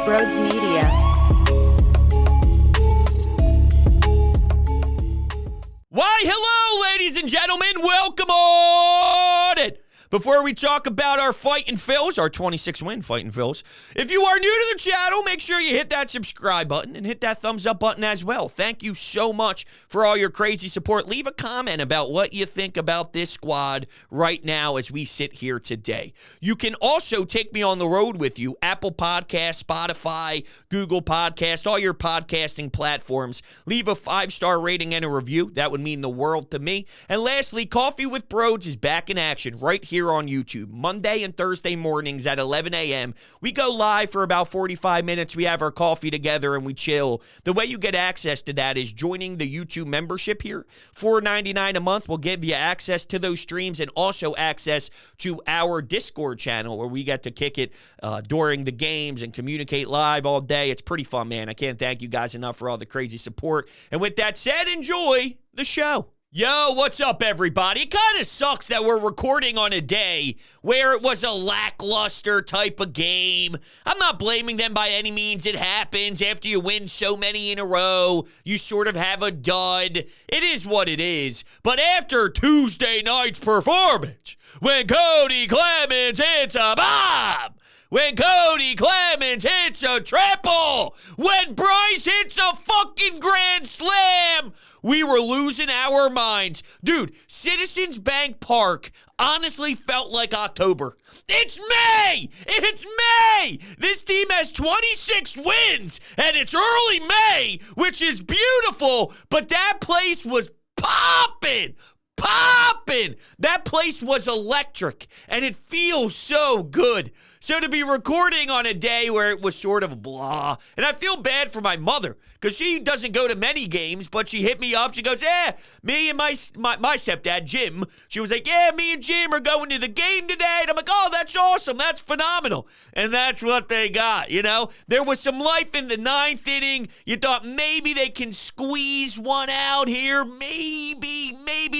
Broads Media. Why, hello, ladies and gentlemen. Welcome on it. Before we talk about our Fightin' Phils, our 26-win Fightin' Phils, if you are new to the channel, make sure you hit that subscribe button and hit that thumbs up button as well. Thank you so much for all your crazy support. Leave a comment about what you think about this squad right now as we sit here today. You can also take me on the road with you, Apple Podcasts, Spotify, Google Podcasts, all your podcasting platforms. Leave a 5-star rating and a review. That would mean the world to me. And lastly, Coffee with Broads is back in action right here on YouTube, Monday and Thursday mornings at 11 a.m. We go live for about 45 minutes. We have our coffee together and we chill. The way you get access to that is joining the YouTube membership here. $4.99 a month will give you access to those streams and also access to our Discord channel where we get to kick it during the games and communicate live all day. It's pretty fun, man. I can't thank you guys enough for all the crazy support. And with that said, enjoy the show. Yo, what's up, everybody? It kind of sucks that we're recording on a day where it was a lackluster type of game. I'm not blaming them by any means. It happens after you win so many in a row. You sort of have a dud. It is what it is. But after Tuesday night's performance, when Kody Clemens hits a bomb, when Kody Clemens hits a triple, when Bryce hits a fucking grand slam, we were losing our minds. Dude, Citizens Bank Park honestly felt like October. It's May! It's May! This team has 26 wins, and it's early May, which is beautiful, but that place was popping. That place was electric, and it feels so good. So to be recording on a day where it was sort of blah, and I feel bad for my mother, because she doesn't go to many games, but she hit me up. She goes, me and my stepdad, Jim, she was like, me and Jim are going to the game today. And I'm like, oh, that's awesome. That's phenomenal. And that's what they got, you know? There was some life in the 9th inning. You thought maybe they can squeeze one out here. Maybe.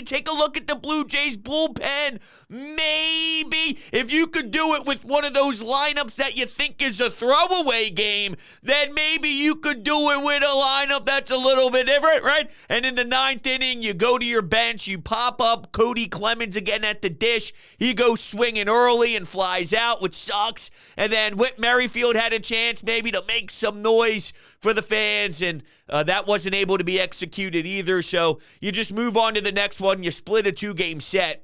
Take a look at the Blue Jays bullpen. Maybe. If you could do it with one of those lineups that you think is a throwaway game, then maybe you could do it with a lineup that's a little bit different, right? And in the 9th inning, you go to your bench, you pop up Kody Clemens again at the dish. He goes swinging early and flies out, which sucks. And then Whit Merrifield had a chance maybe to make some noise for the fans, and that wasn't able to be executed either. So you just move on to the next one. You split a 2-game set.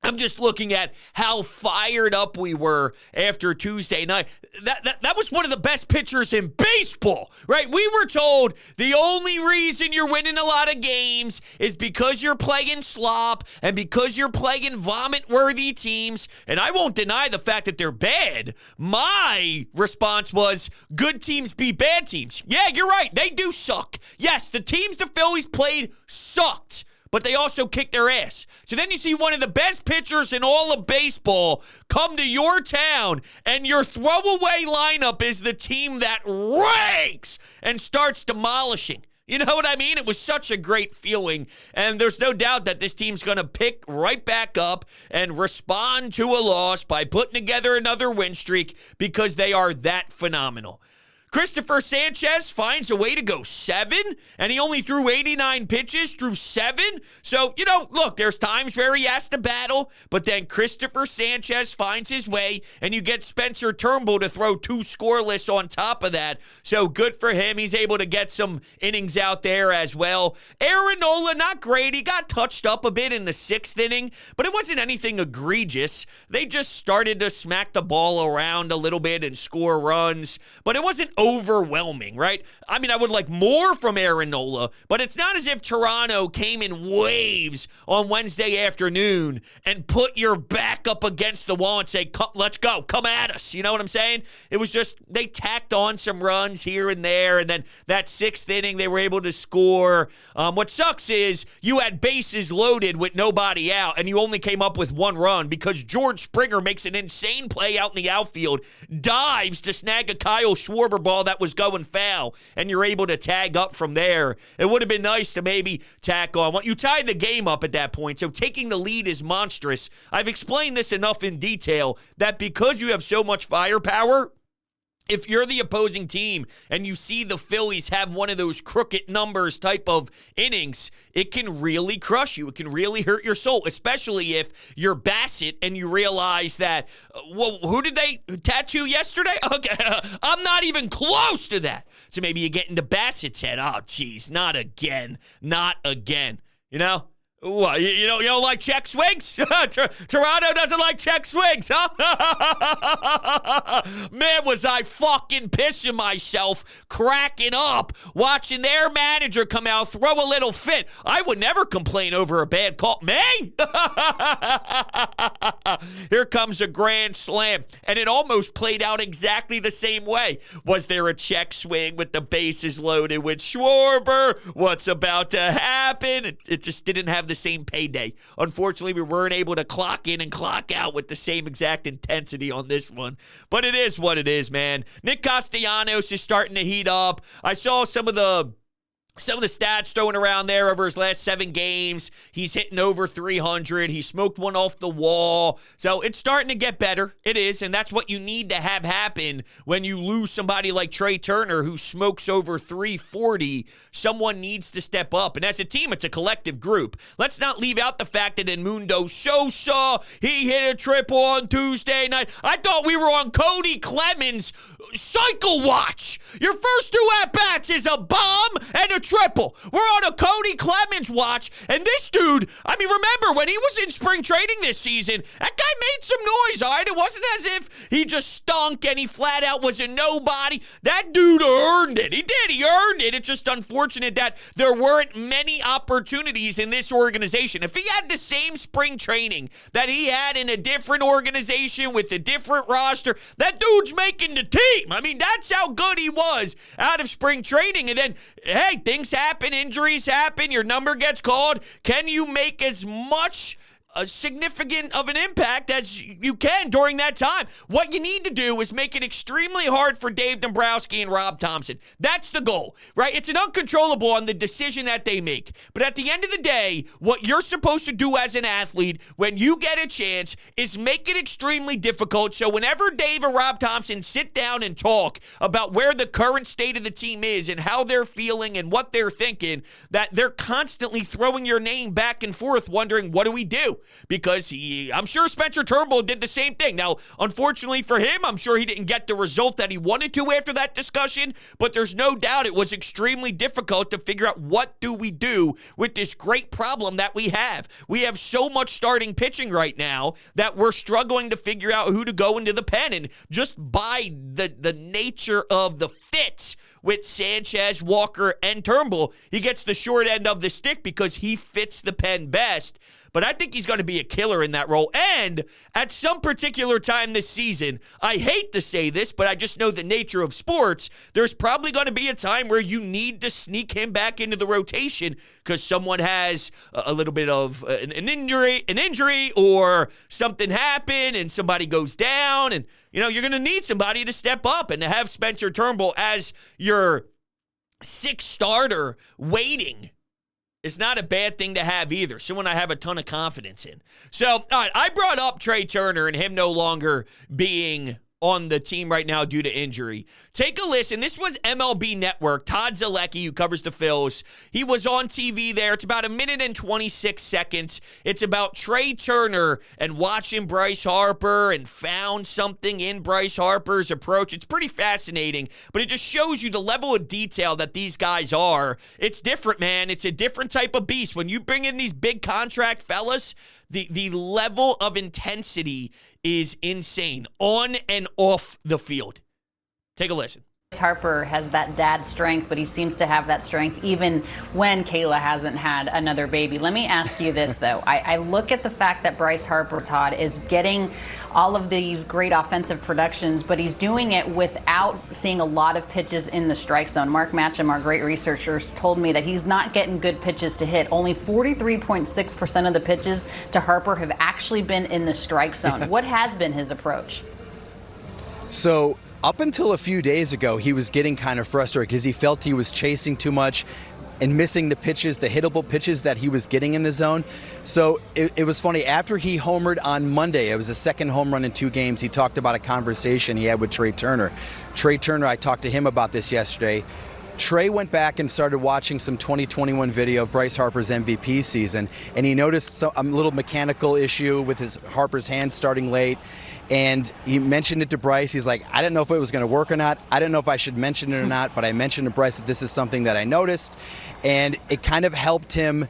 I'm just looking at how fired up we were after Tuesday night. That was one of the best pitchers in baseball, right? We were told the only reason you're winning a lot of games is because you're playing slop and because you're playing vomit-worthy teams. And I won't deny the fact that they're bad. My response was, good teams beat bad teams. Yeah, you're right. They do suck. Yes, the teams the Phillies played sucked, but they also kicked their ass. So then you see one of the best pitchers in all of baseball come to your town, and your throwaway lineup is the team that ranks and starts demolishing. You know what I mean? It was such a great feeling, and there's no doubt that this team's going to pick right back up and respond to a loss by putting together another win streak because they are that phenomenal. Christopher Sanchez finds a way to go 7, and he only threw 89 pitches through 7. So, look, there's times where he has to battle, but then Christopher Sanchez finds his way, and you get Spencer Turnbull to throw 2 scoreless on top of that. So good for him. He's able to get some innings out there as well. Aaron Nola, not great. He got touched up a bit in the 6th inning, but it wasn't anything egregious. They just started to smack the ball around a little bit and score runs, but it wasn't overwhelming, right? I mean, I would like more from Aaron Nola, but it's not as if Toronto came in waves on Wednesday afternoon and put your back up against the wall and say, let's go, come at us. You know what I'm saying? It was just, they tacked on some runs here and there, and then that 6th inning, they were able to score. What sucks is you had bases loaded with nobody out, and you only came up with 1 run because George Springer makes an insane play out in the outfield, dives to snag a Kyle Schwarber ball that was going foul, and you're able to tag up from there. It would have been nice to maybe tack on. Well, you tied the game up at that point, so taking the lead is monstrous. I've explained this enough in detail that because you have so much firepower, if you're the opposing team and you see the Phillies have one of those crooked numbers type of innings, it can really crush you. It can really hurt your soul, especially if you're Bassett and you realize that, well, who did they tattoo yesterday? Okay, I'm not even close to that. So maybe you get into Bassett's head. Oh, geez, not again. Not again. You know? What, you don't like check swings? Toronto doesn't like check swings, huh? Man, was I fucking pissing myself, cracking up, watching their manager come out, throw a little fit. I would never complain over a bad call. Me? Here comes a grand slam. And it almost played out exactly the same way. Was there a check swing with the bases loaded with Schwarber? What's about to happen? It just didn't have the same payday. Unfortunately, we weren't able to clock in and clock out with the same exact intensity on this one. But it is what it is, man. Nick Castellanos is starting to heat up. I saw some of the stats thrown around there over his last 7 games. He's hitting over 300. He smoked one off the wall. So it's starting to get better. It is, and that's what you need to have happen when you lose somebody like Trey Turner who smokes over 340. Someone needs to step up. And as a team, it's a collective group. Let's not leave out the fact that Edmundo Sosa, he hit a triple on Tuesday night. I thought we were on Kody Clemens cycle watch. Your first 2 at-bats is a bomb and a triple. We're on a Kody Clemens watch, and this dude, I mean, remember, when he was in spring training this season, that guy made some noise, all right? It wasn't as if he just stunk and he flat out was a nobody. That dude earned it. He did. He earned it. It's just unfortunate that there weren't many opportunities in this organization. If he had the same spring training that he had in a different organization with a different roster, that dude's making the team. I mean, that's how good he was out of spring training. And then, hey, things happen, injuries happen, your number gets called. Can you make as much significant of an impact as you can during that time? What you need to do is make it extremely hard for Dave Dombrowski and Rob Thompson. That's the goal, right? It's an uncontrollable on the decision that they make. But at the end of the day, what you're supposed to do as an athlete when you get a chance is make it extremely difficult. So whenever Dave and Rob Thompson sit down and talk about where the current state of the team is and how they're feeling and what they're thinking, that they're constantly throwing your name back and forth wondering, what do we do? Because I'm sure Spencer Turnbull did the same thing. Now, unfortunately for him, I'm sure he didn't get the result that he wanted to after that discussion, but there's no doubt it was extremely difficult to figure out what do we do with this great problem that we have. We have so much starting pitching right now that we're struggling to figure out who to go into the pen, and just by the nature of the fits with Sanchez, Walker, and Turnbull, he gets the short end of the stick because he fits the pen best. But I think he's going to be a killer in that role. And at some particular time this season, I hate to say this, but I just know the nature of sports, there's probably going to be a time where you need to sneak him back into the rotation because someone has a little bit of an injury or something happened and somebody goes down. And, you know, you're going to need somebody to step up, and to have Spencer Turnbull as your 6th starter waiting is not a bad thing to have either. Someone I have a ton of confidence in. So, all right, I brought up Trey Turner and him no longer being on the team right now due to injury. Take a listen. This was MLB Network. Todd Zalecki, who covers the Phils, he was on TV there. It's about 1 minute and 26 seconds. It's about Trey Turner and watching Bryce Harper and found something in Bryce Harper's approach. It's pretty fascinating, but it just shows you the level of detail that these guys are. It's different, man. It's a different type of beast. When you bring in these big contract fellas, the level of intensity is insane on and off the field. Take a listen. Harper has that dad strength, but he seems to have that strength even when Kayla hasn't had another baby. Let me ask you this, though. I look at the fact that Bryce Harper, Todd, is getting all of these great offensive productions, but he's doing it without seeing a lot of pitches in the strike zone. Mark Matcham, our great researcher, told me that he's not getting good pitches to hit. Only 43.6% of the pitches to Harper have actually been in the strike zone. What has been his approach? So up until a few days ago, he was getting kind of frustrated because he felt he was chasing too much. and missing the pitches, the hittable pitches that he was getting in the zone. So it was funny. After he homered on Monday, it was the second home run in 2 games, he talked about a conversation he had with Trey Turner. Trey Turner, I talked to him about this yesterday. Trey went back and started watching some 2021 video of Bryce Harper's MVP season, and he noticed a little mechanical issue with his Harper's hand starting late, and he mentioned it to Bryce. He's like, I didn't know if it was going to work or not. I didn't know if I should mention it or not, but I mentioned to Bryce that this is something that I noticed, and it kind of helped him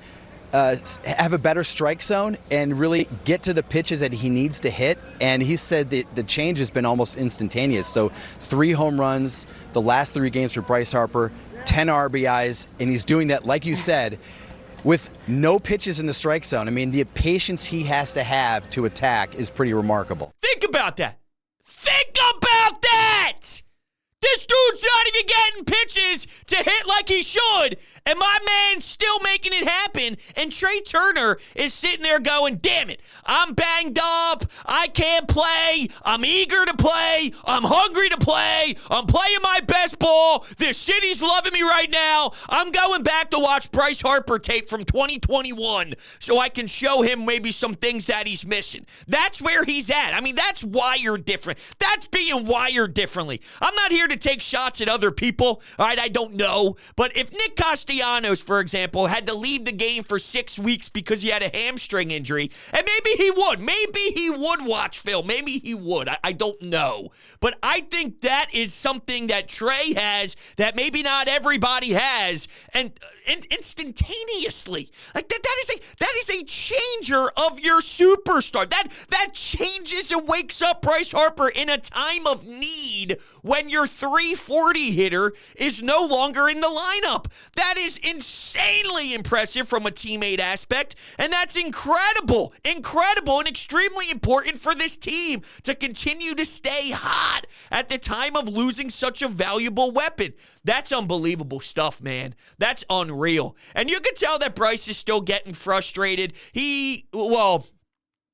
have a better strike zone and really get to the pitches that he needs to hit. And he said that the change has been almost instantaneous. So 3 home runs the last 3 games for Bryce Harper, 10 RBIs, and he's doing that, like you said, with no pitches in the strike zone. I mean, the patience he has to have to attack is pretty remarkable. Think about that. Think about that! This dude's not even getting pitches to hit like he should, and my man's still making it happen, and Trey Turner is sitting there going, damn it, I'm banged up, I can't play, I'm eager to play, I'm hungry to play, I'm playing my best ball, this city's loving me right now, I'm going back to watch Bryce Harper tape from 2021 so I can show him maybe some things that he's missing. That's where he's at. I mean, that's wired different. That's being wired differently. I'm not here to take shots at other people, all right? I don't know. But if Nick Castellanos, for example, had to leave the game for 6 weeks because he had a hamstring injury, and maybe he would watch film. Maybe he would. I don't know. But I think that is something that Trey has that maybe not everybody has, and instantaneously. Like that is a changer of your superstar. That changes and wakes up Bryce Harper in a time of need when your 340 hitter is no longer in the lineup. That is insanely impressive from a teammate aspect, and that's incredible, and extremely important for this team to continue to stay hot at the time of losing such a valuable weapon. That's unbelievable stuff, man. That's unreal. And you can tell that Bryce is still getting frustrated.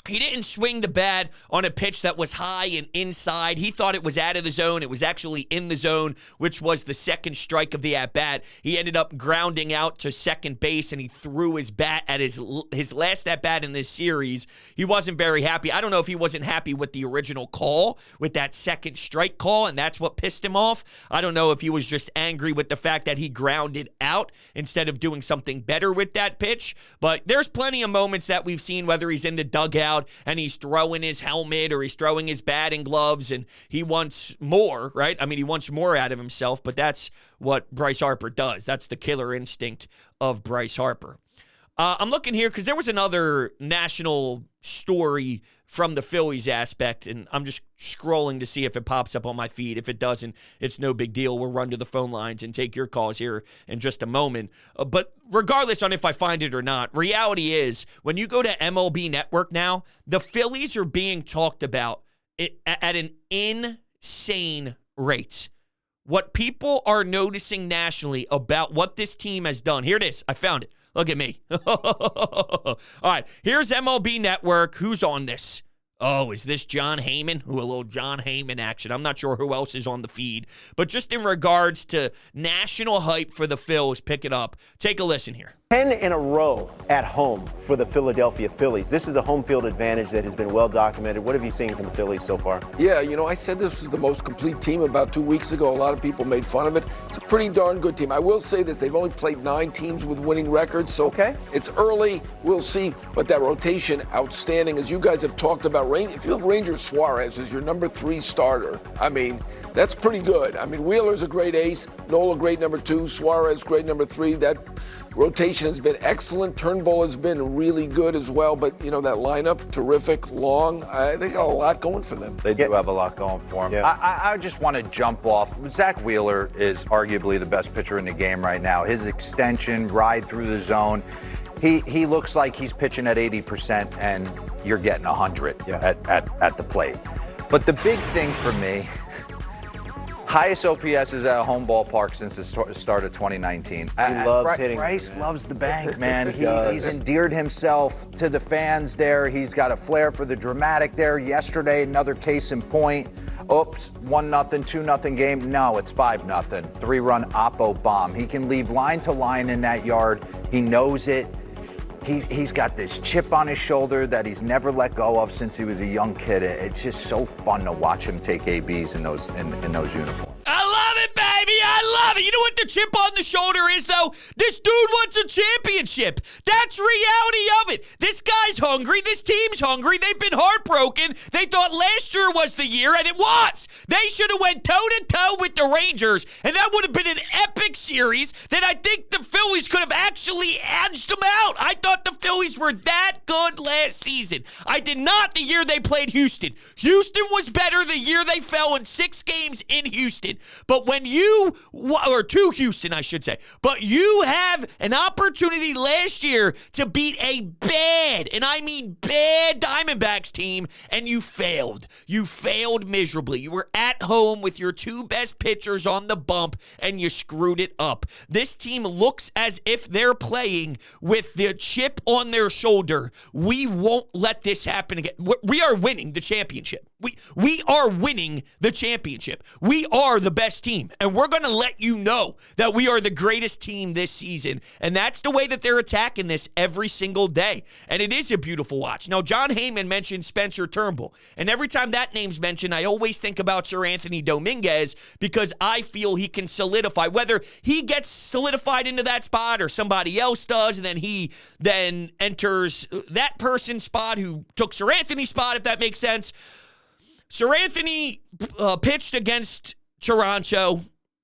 He didn't swing the bat on a pitch that was high and inside. He thought it was out of the zone. It was actually in the zone, which was the second strike of the at-bat. He ended up grounding out to second base, and he threw his bat at his last at-bat in this series. He wasn't very happy. I don't know if he wasn't happy with the original call, with that second strike call, and that's what pissed him off. I don't know if he was just angry with the fact that he grounded out instead of doing something better with that pitch. But there's plenty of moments that we've seen, whether he's in the dugout and he's throwing his helmet or he's throwing his batting gloves and he wants more, right? I mean, he wants more out of himself, but that's what Bryce Harper does. That's the killer instinct of Bryce Harper. I'm looking here because there was another national story from the Phillies aspect, and I'm just scrolling to see if it pops up on my feed. If it doesn't, it's no big deal. We'll run to the phone lines and take your calls here in just a moment. But regardless on if I find it or not, reality is when you go to MLB Network now, the Phillies are being talked about at an insane rate. What people are noticing nationally about what this team has done. Here it is. I found it. Look at me. All right, here's MLB Network. Who's on this? Oh, is this John Heyman? Ooh, a little John Heyman action. I'm not sure who else is on the feed. But just in regards to national hype for the Phils, pick it up. Take a listen here. 10 in a row at home for the Philadelphia Phillies. This is a home field advantage that has been well documented. What have you seen from the Phillies so far? Yeah, I said this was the most complete team about 2 weeks ago. A lot of people made fun of it. It's a pretty darn good team. I will say this, they've only played 9 teams with winning records, so It's early. We'll see. But that rotation, outstanding. As you guys have talked about, if you have Ranger Suarez as your number 3 starter, I mean, that's pretty good. I mean, Wheeler's a great ace, Nola great number 2, Suarez great number 3. That rotation has been excellent. Turnbull has been really good as well. But, that lineup, terrific, long. They got a lot going for them. They do have a lot going for them. Yeah. I just want to jump off. Zach Wheeler is arguably the best pitcher in the game right now. His extension, ride through the zone. He looks like he's pitching at 80% and you're getting 100 at the plate. But the big thing for me, highest OPS is at a home ballpark since the start of 2019. He loves hitting. Bryce loves the bank, man. He's endeared himself to the fans there. He's got a flair for the dramatic there. Yesterday, another case in point. Oops, 1-0, 2-0 game. No, it's 5-0. 3-run Oppo bomb. He can leave line to line in that yard. He knows it. He's got this chip on his shoulder that he's never let go of since he was a young kid. It's just so fun to watch him take ABs in those uniforms. I love it, baby. I love it. You know what the chip on the shoulder is, though? This dude wants a championship. That's reality of it. This guy's hungry. This team's hungry. They've been heartbroken. They thought last year was the year, and it was. They should have went toe-to-toe with the Rangers, and that would have been an epic series that I think the Phillies could have actually edged them out. I thought the Phillies were that good last season. I did not the year they played Houston. Houston was better the year they fell in 6 games in Houston. But when you, or to Houston, I should say, but you have an opportunity last year to beat a bad, and I mean bad Diamondbacks team, and you failed. You failed miserably. You were at home with your 2 best pitchers on the bump, and you screwed it up. This team looks as if they're playing with the chip on their shoulder. We won't let this happen again. We are winning the championship. We are winning the championship. We are the best team, and we're going to let you know that we are the greatest team this season, and that's the way that they're attacking this every single day, and it is a beautiful watch. Now, John Heyman mentioned Spencer Turnbull, and every time that name's mentioned, I always think about Sir Anthony Dominguez because I feel he can solidify, whether he gets solidified into that spot or somebody else does, and then he then enters that person's spot who took Sir Anthony's spot, if that makes sense. Sir Anthony pitched against Toronto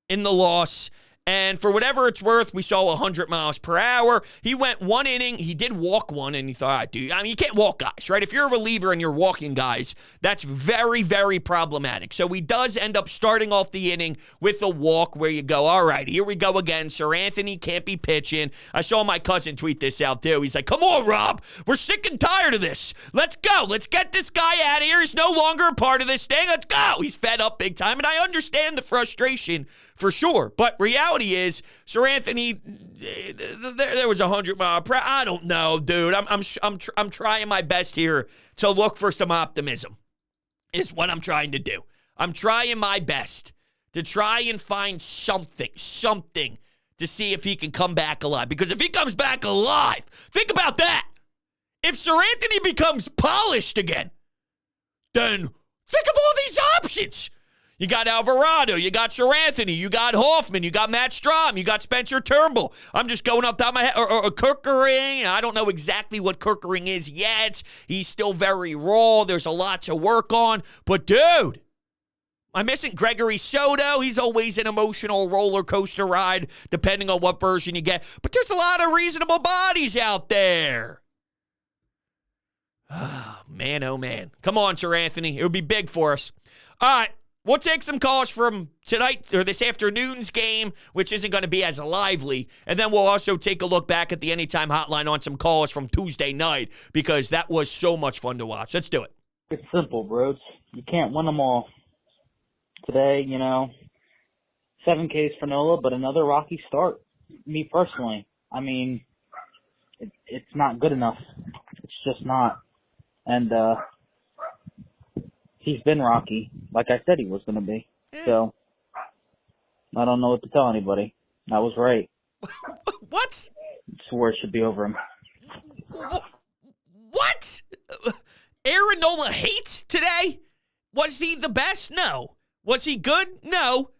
in the loss, and for whatever it's worth, we saw 100 miles per hour. He went 1 inning. He did walk 1, and he thought, all right, dude, I mean, you can't walk guys, right? If you're a reliever and you're walking guys, that's very, very problematic. So he does end up starting off the inning with a walk where you go, all right, here we go again. Sir Anthony can't be pitching. I saw my cousin tweet this out, too. He's like, come on, Rob. We're sick and tired of this. Let's go. Let's get this guy out of here. He's no longer a part of this thing. Let's go. He's fed up big time, and I understand the frustration for sure. But reality is, Sir Anthony, there was 100 mile per hour. I don't know, dude. I'm trying my best here to look for some optimism. Is what I'm trying to do. I'm trying my best to try and find something to see if he can come back alive. Because if he comes back alive, think about that. If Sir Anthony becomes polished again, then think of all these options. You got Alvarado, you got Sir Anthony, you got Hoffman, you got Matt Strahm, you got Spencer Turnbull. I'm just going off the top of my head. Or Kirkering. I don't know exactly what Kirkering is yet. He's still very raw. There's a lot to work on. But, dude, I'm missing Gregory Soto. He's always an emotional roller coaster ride, depending on what version you get. But there's a lot of reasonable bodies out there. Oh, man. Come on, Sir Anthony. It would be big for us. All right. We'll take some calls from tonight or this afternoon's game, which isn't going to be as lively. And then we'll also take a look back at the Anytime Hotline on some calls from Tuesday night because that was so much fun to watch. Let's do it. It's simple, bros. You can't win them all. Today, 7 Ks for Nola, but another rocky start. Me personally, I mean, it's not good enough. It's just not. And, he's been rocky, like I said he was going to be. So, I don't know what to tell anybody. I was right. What? I swore it should be over him. What? Aaron Nola hates today? Was he the best? No. Was he good? No.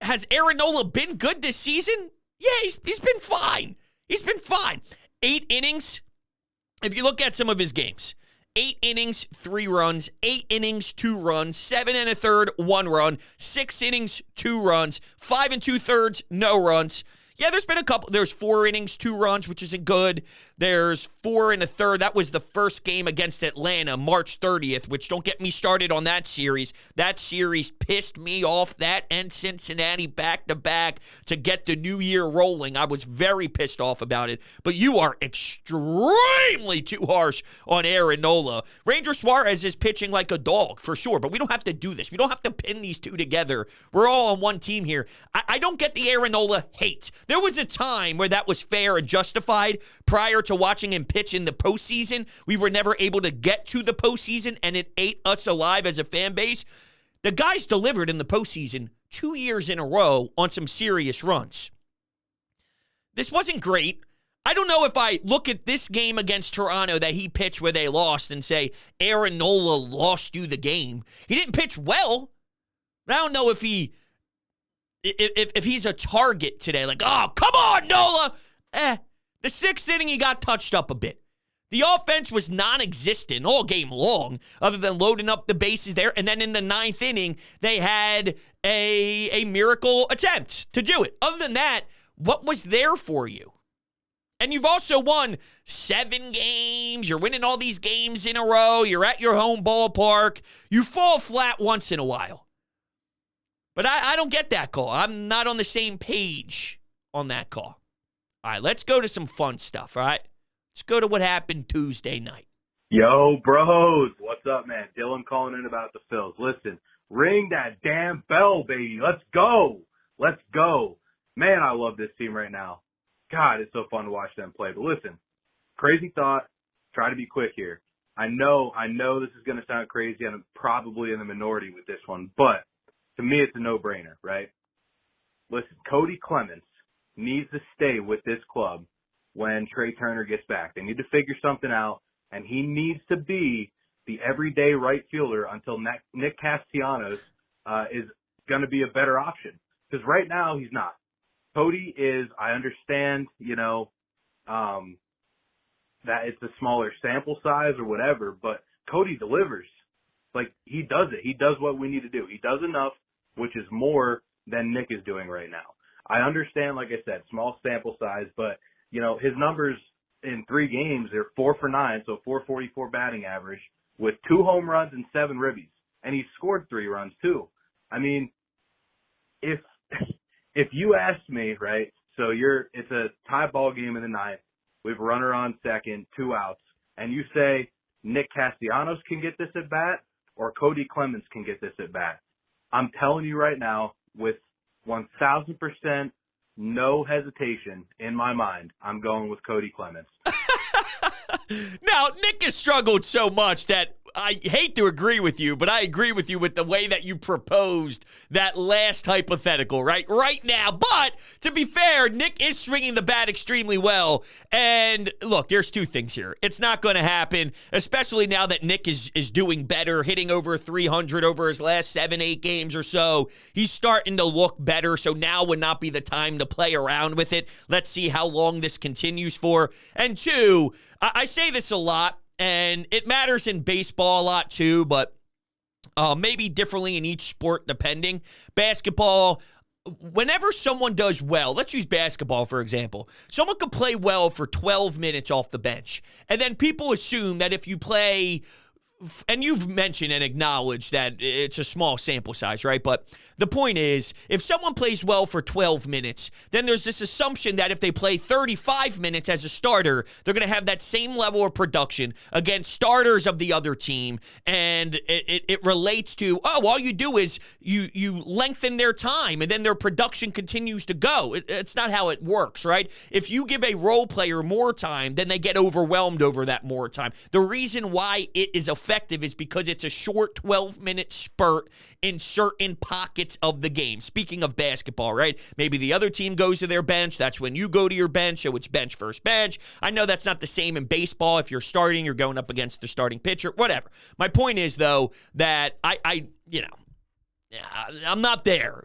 Has Aaron Nola been good this season? Yeah, he's been fine. He's been fine. 8 innings. If you look at some of his games, 8 innings, 3 runs, 8 innings, 2 runs, 7 1/3, 1 run, 6 innings, 2 runs, 5 2/3, no runs. Yeah, there's been a couple. There's 4 innings, 2 runs, which isn't good. There's 4 1/3. That was the first game against Atlanta, March 30th, which don't get me started on that series. That series pissed me off, that and Cincinnati back-to-back to get the new year rolling. I was very pissed off about it. But you are extremely too harsh on Aaron Nola. Ranger Suarez is pitching like a dog, for sure, but we don't have to do this. We don't have to pin these two together. We're all on one team here. I don't get the Aaron Nola hate. There was a time where that was fair and justified prior to watching him pitch in the postseason. We were never able to get to the postseason, and it ate us alive as a fan base. The guy's delivered in the postseason 2 years in a row on some serious runs. This wasn't great. I don't know if I look at this game against Toronto that he pitched where they lost and say Aaron Nola lost you the game. He didn't pitch well. I don't know if he's a target today. Like, oh, come on, Nola. The 6th inning, he got touched up a bit. The offense was non-existent all game long, other than loading up the bases there. And then in the 9th inning, they had a miracle attempt to do it. Other than that, what was there for you? And you've also won 7 games. You're winning all these games in a row. You're at your home ballpark. You fall flat once in a while. But I don't get that call. I'm not on the same page on that call. All right, let's go to some fun stuff, all right? Let's go to what happened Tuesday night. Yo, bros. What's up, man? Dylan calling in about the Phils. Listen, ring that damn bell, baby. Let's go. Let's go. Man, I love this team right now. God, it's so fun to watch them play. But listen, crazy thought. Try to be quick here. I know this is going to sound crazy, and I'm probably in the minority with this one, but to me, it's a no-brainer, right? Listen, Kody Clemens needs to stay with this club when Trey Turner gets back. They need to figure something out, and he needs to be the everyday right fielder until Nick Castellanos is going to be a better option. Because right now, he's not. Kody is, I understand, that it's a smaller sample size or whatever, but Kody delivers. Like, he does it. He does what we need to do. He does enough, which is more than Nick is doing right now. I understand, like I said, small sample size, but, his numbers in 3 games, they're 4 for 9, so 444 batting average with 2 home runs and 7 ribbies. And he scored 3 runs, too. I mean, if you asked me, right, so it's a tie ball game in the 9th, we have a runner on second, 2 outs, and you say Nick Castellanos can get this at bat or Kody Clemens can get this at bat. I'm telling you right now, with 1,000% no hesitation in my mind, I'm going with Kody Clemens. Now, Nick has struggled so much that I hate to agree with you, but I agree with you with the way that you proposed that last hypothetical, right now. But to be fair, Nick is swinging the bat extremely well. And look, there's 2 things here. It's not going to happen, especially now that Nick is doing better, hitting over 300 over his last 7-8 games or so. He's starting to look better, so now would not be the time to play around with it. Let's see how long this continues for. And 2, I say this a lot, and it matters in baseball a lot too, but maybe differently in each sport depending. Basketball, whenever someone does well, let's use basketball for example. Someone could play well for 12 minutes off the bench, and then people assume that if you play, and you've mentioned and acknowledged that it's a small sample size, right? But the point is, if someone plays well for 12 minutes, then there's this assumption that if they play 35 minutes as a starter, they're going to have that same level of production against starters of the other team. And it relates to, all you do is you lengthen their time and then their production continues to go. It's not how it works, right? If you give a role player more time, then they get overwhelmed over that more time. The reason why it is effective is because it's a short 12-minute spurt in certain pockets of the game. Speaking of basketball, right? Maybe the other team goes to their bench. That's when you go to your bench, so it's bench first bench. I know that's not the same in baseball. If you're starting, you're going up against the starting pitcher, whatever. My point is, though, that I'm not there.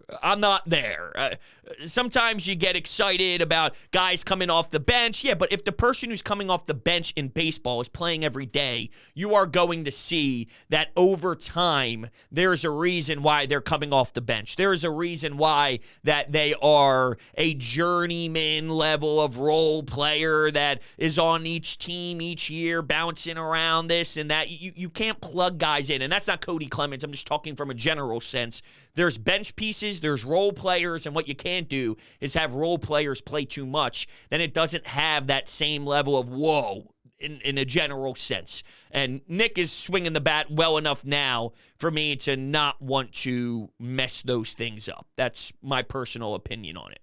Sometimes you get excited about guys coming off the bench. Yeah, but if the person who's coming off the bench in baseball is playing every day, you are going to see that over time, there's a reason why they're coming off the bench. There's a reason why that they are a journeyman level of role player that is on each team each year, bouncing around this and that. You can't plug guys in, and that's not Kody Clemens. I'm just talking from a general sense. There's bench pieces, there's role players, and what you can't do is have role players play too much. Then it doesn't have that same level of whoa in a general sense. And Nick is swinging the bat well enough now for me to not want to mess those things up. That's my personal opinion on it.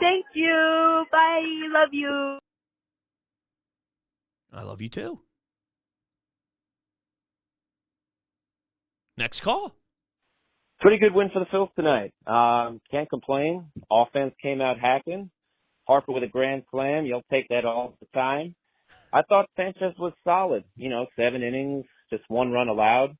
Thank you. Bye. Love you. I love you too. Next call. Pretty good win for the Phils tonight. Can't complain. Offense came out hacking. Harper with a grand slam. You'll take that all the time. I thought Sanchez was solid. 7 innings, just 1 run allowed.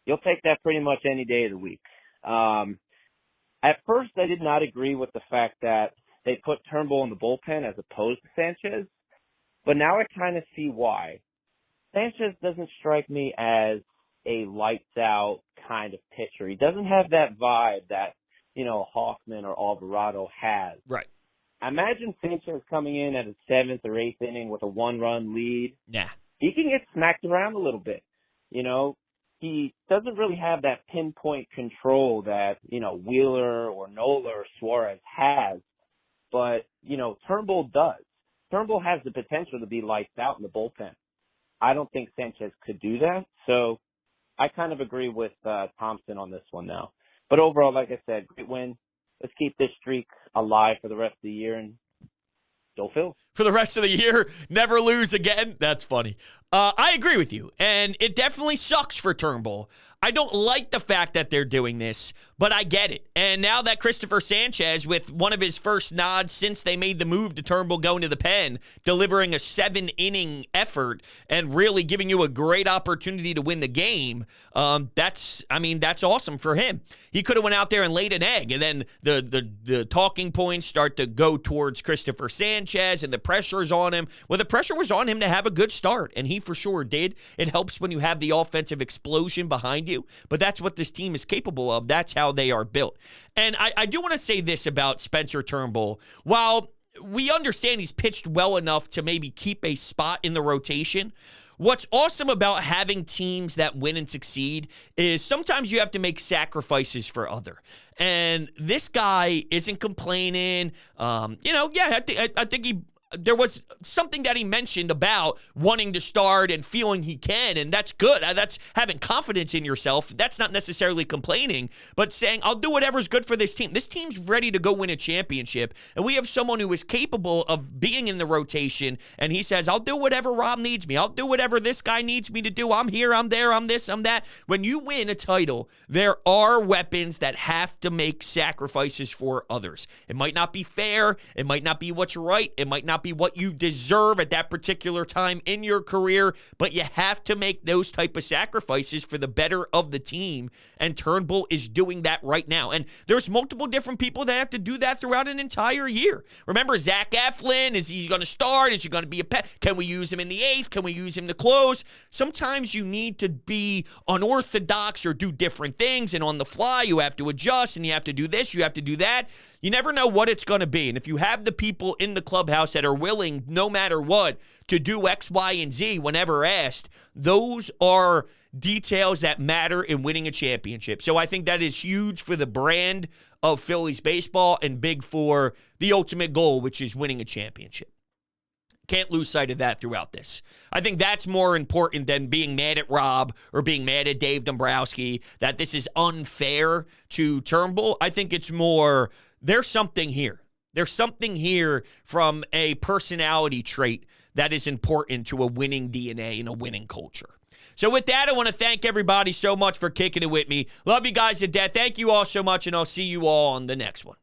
You'll take that pretty much any day of the week. At first, I did not agree with the fact that they put Turnbull in the bullpen as opposed to Sanchez, but now I kind of see why. Sanchez doesn't strike me as a lights-out kind of pitcher. He doesn't have that vibe that, Hoffman or Alvarado has. Right. Imagine Sanchez coming in at his 7th or 8th inning with a 1-run lead. Yeah. He can get smacked around a little bit. He doesn't really have that pinpoint control that, Wheeler or Nola or Suarez has. But, Turnbull does. Turnbull has the potential to be lights out in the bullpen. I don't think Sanchez could do that. So I kind of agree with Thompson on this one now. But overall, like I said, great win. Let's keep this streak alive for the rest of the year and go Phil. For the rest of the year, never lose again. That's funny. I agree with you, and it definitely sucks for Turnbull. I don't like the fact that they're doing this, but I get it. And now that Christopher Sanchez, with one of his first nods since they made the move to Turnbull going to the pen, delivering a 7-inning effort and really giving you a great opportunity to win the game, that's awesome for him. He could have went out there and laid an egg, and then the talking points start to go towards Christopher Sanchez, and the pressure's on him. Well, the pressure was on him to have a good start, and he for sure did. It helps when you have the offensive explosion behind you, but that's what this team is capable of. That's how they are built. And I do want to say this about Spencer Turnbull. While we understand he's pitched well enough to maybe keep a spot in the rotation, what's awesome about having teams that win and succeed is sometimes you have to make sacrifices for other. And this guy isn't complaining. I think there was something that he mentioned about wanting to start and feeling he can, and that's good. That's having confidence in yourself. That's not necessarily complaining, but saying, I'll do whatever's good for this team. This team's ready to go win a championship, and we have someone who is capable of being in the rotation, and he says, I'll do whatever Rob needs me. I'll do whatever this guy needs me to do. I'm here, I'm there, I'm this, I'm that. When you win a title, there are weapons that have to make sacrifices for others. It might not be fair. It might not be what's right. It might not be what you deserve at that particular time in your career, but you have to make those type of sacrifices for the better of the team, and Turnbull is doing that right now. And there's multiple different people that have to do that throughout an entire year. Remember Zach Eflin, is he going to start? Is he going to be a pet? Can we use him in the 8th? Can we use him to close? Sometimes you need to be unorthodox or do different things, and on the fly you have to adjust, and you have to do this, you have to do that. You never know what it's going to be. And if you have the people in the clubhouse that are willing, no matter what, to do X, Y, and Z whenever asked, those are details that matter in winning a championship. So I think that is huge for the brand of Phillies baseball and big for the ultimate goal, which is winning a championship. Can't lose sight of that throughout this. I think that's more important than being mad at Rob or being mad at Dave Dombrowski that this is unfair to Turnbull. I think it's more, there's something here. There's something here from a personality trait that is important to a winning DNA and a winning culture. So with that, I want to thank everybody so much for kicking it with me. Love you guys to death. Thank you all so much, and I'll see you all on the next one.